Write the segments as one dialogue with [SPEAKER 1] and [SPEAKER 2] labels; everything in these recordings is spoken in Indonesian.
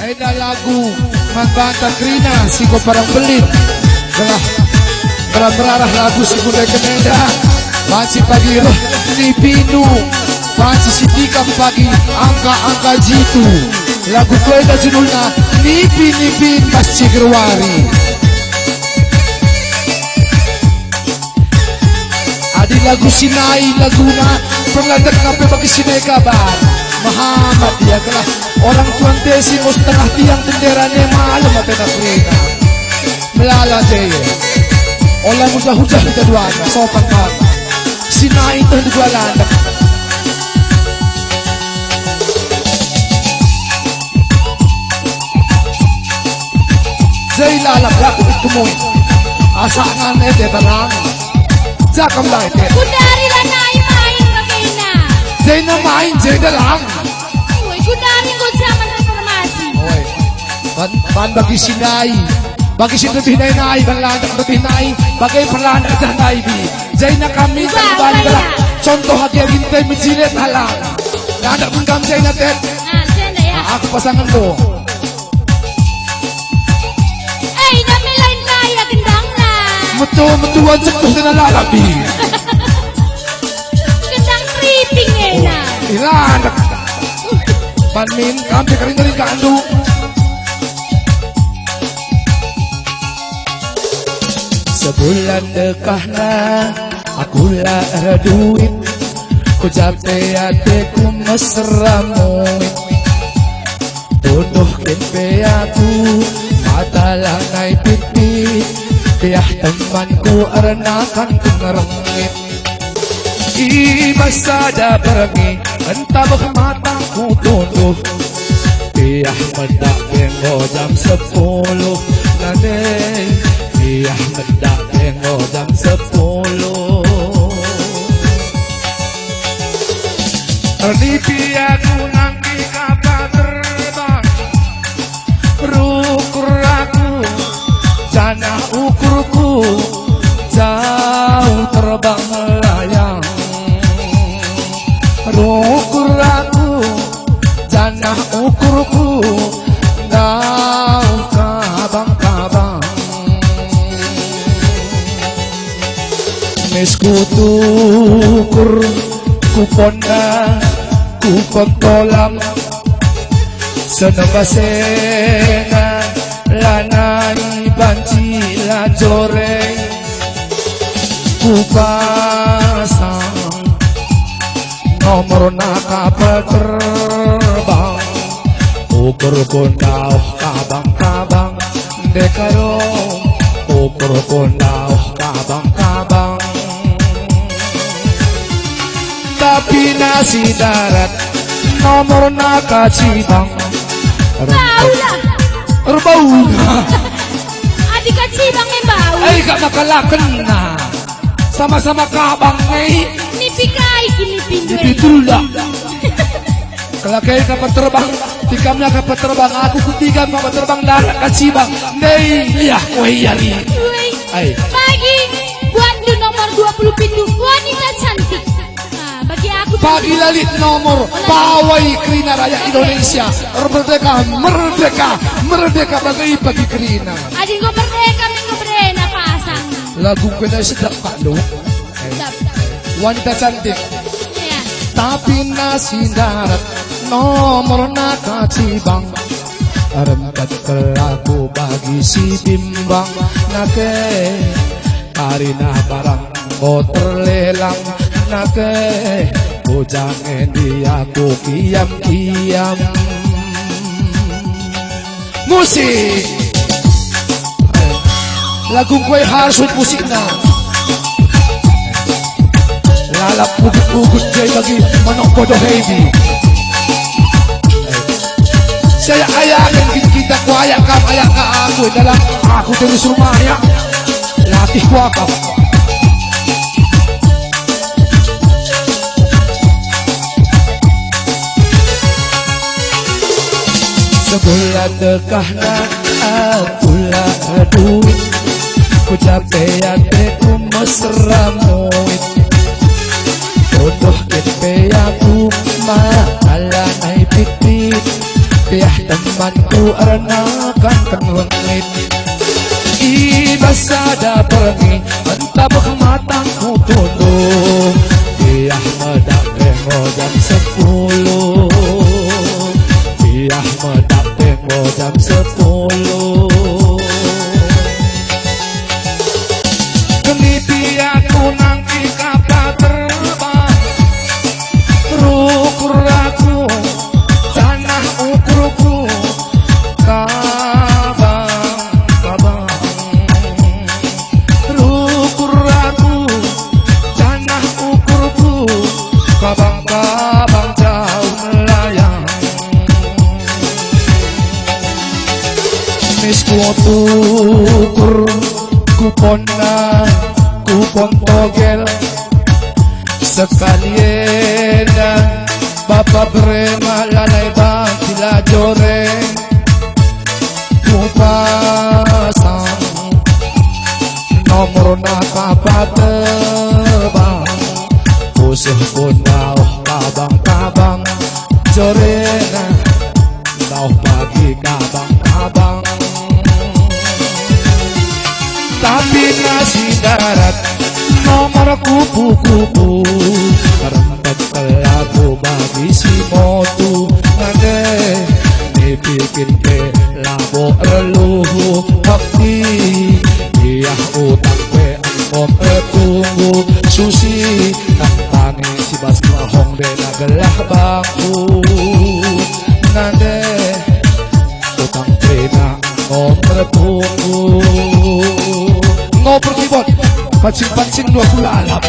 [SPEAKER 1] Ay na lagu Magbanta Krina Siko parang belit Belah Berarah lagu Siko rekenenda Masih pagi roh Ni Pinu Masih sitikam pagi Angka-angka jitu Lagu kueda judulnya Nipi Pas Cigerwari. Adi lagu Sinai laguna Perladak kape bagi Sinai kabar Muhammad dia kelah orang tuan desi mau setengah tiang benderanya malam mata nak mereka melala jaya orang mudah-mudah kita duana sopan kan Sinai itu dua landak jay lalak laku itu mo asangan ete terang jakam lah ete
[SPEAKER 2] kudari lah main bagina
[SPEAKER 1] jay na main jay dalang
[SPEAKER 2] kudari ko zaman informasi
[SPEAKER 1] ban bagi Sinai bagi si lebih nai ban landak lebih nai bagai perlandak janai bi jay na kami kan balik contoh hati gintai menjilet halal landak bungkam jay na tet
[SPEAKER 2] ya
[SPEAKER 1] aku pasangan lo
[SPEAKER 2] namilain kaya gendang na
[SPEAKER 1] metuan cepuh dengan lalabi
[SPEAKER 2] gendang tripping na
[SPEAKER 1] landak Panmin, kami kering-kering kandu sebulan dekahna aku lah ada duit ku capek hatiku mesra muit tuduh kempe aku mata langai pipit tiah temanku arenakan kengerengit masa ada pergi entah mataku tuduh tiah mendak bengo jam 10 nanti tiah mendak bengo jam 10 terlipi aku nanti kapal terbang rukur aku jana ukurku jauh terbang melayang ukur aku janah ukurku dau kabang-kabang meskutukur kuponda kupentolam senebasengan lanai banci lajoreng kupasang nomor kapal terbang ukur kondau kabang-kabang dekaro ukur kondau kabang-kabang tapi nasi darat nomor kacibang
[SPEAKER 2] bau lah
[SPEAKER 1] erbau
[SPEAKER 2] adik kacibang yang bau
[SPEAKER 1] gak makalakan na sama-sama kabang
[SPEAKER 2] nipikai kini pindu
[SPEAKER 1] itulah kalau kayak kapal terbang tikamnya kapal terbang aku ketiga kapal terbang darat kacibang nei liah wayari
[SPEAKER 2] pagi buat lu nomor 20 pintu wanita cantik bagi aku
[SPEAKER 1] pagi lalit nomor pawai Krina Raya Indonesia merdeka bagi Krina
[SPEAKER 2] adik gue merdeka minggu berena pasang
[SPEAKER 1] lagu kena sedap kak lo wanita cantik
[SPEAKER 2] ya.
[SPEAKER 1] Tapi nasi darat nomor kacibang rempat pelaku bagi si bimbang nake karina barang terlelang nake jangan dia ku kiam musik lagu gue harus musiknya lalap ugut-ugut jay bagi manok bodoh heavy saya ayakan kita ku ayak ka aku dalam aku terus rumah ya latih wakaf sebulan dekahna aku lah duit ku capek hatiku mesra muit tuduh kempe aku malah naik pipit tiah teman mantu aranakan kenrengit ibasada perni antabak matangku tunuh Iyah medapeng jam 10 Iyah medapeng jam 10 Kenipi aku nangki kapal terbang Terukur aku tanah ukurku Kabang, kabang Terukur aku tanah ukurku Kabang-kabang jauh melayang Misku tukur kupona kupon togel sekalian Bapak berema lalai bang sila joreng kupasang nomor nakapa terbang usuh punau kabang-kabang jorena tau pagi kabang-kabang tapi nasi darat nomor kupu-kupu Karempet kelabu bagi si motu Nade dibikin ke labo reluhu Wakti Iyah utang ke angkom tunggu Susi Tampani si bas mahong de nagelah bangku Nade utang ke na angkom tunggu Ngoper keyboard pancing-pancing 20 alam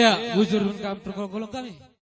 [SPEAKER 3] Iya, bujur kampung kami.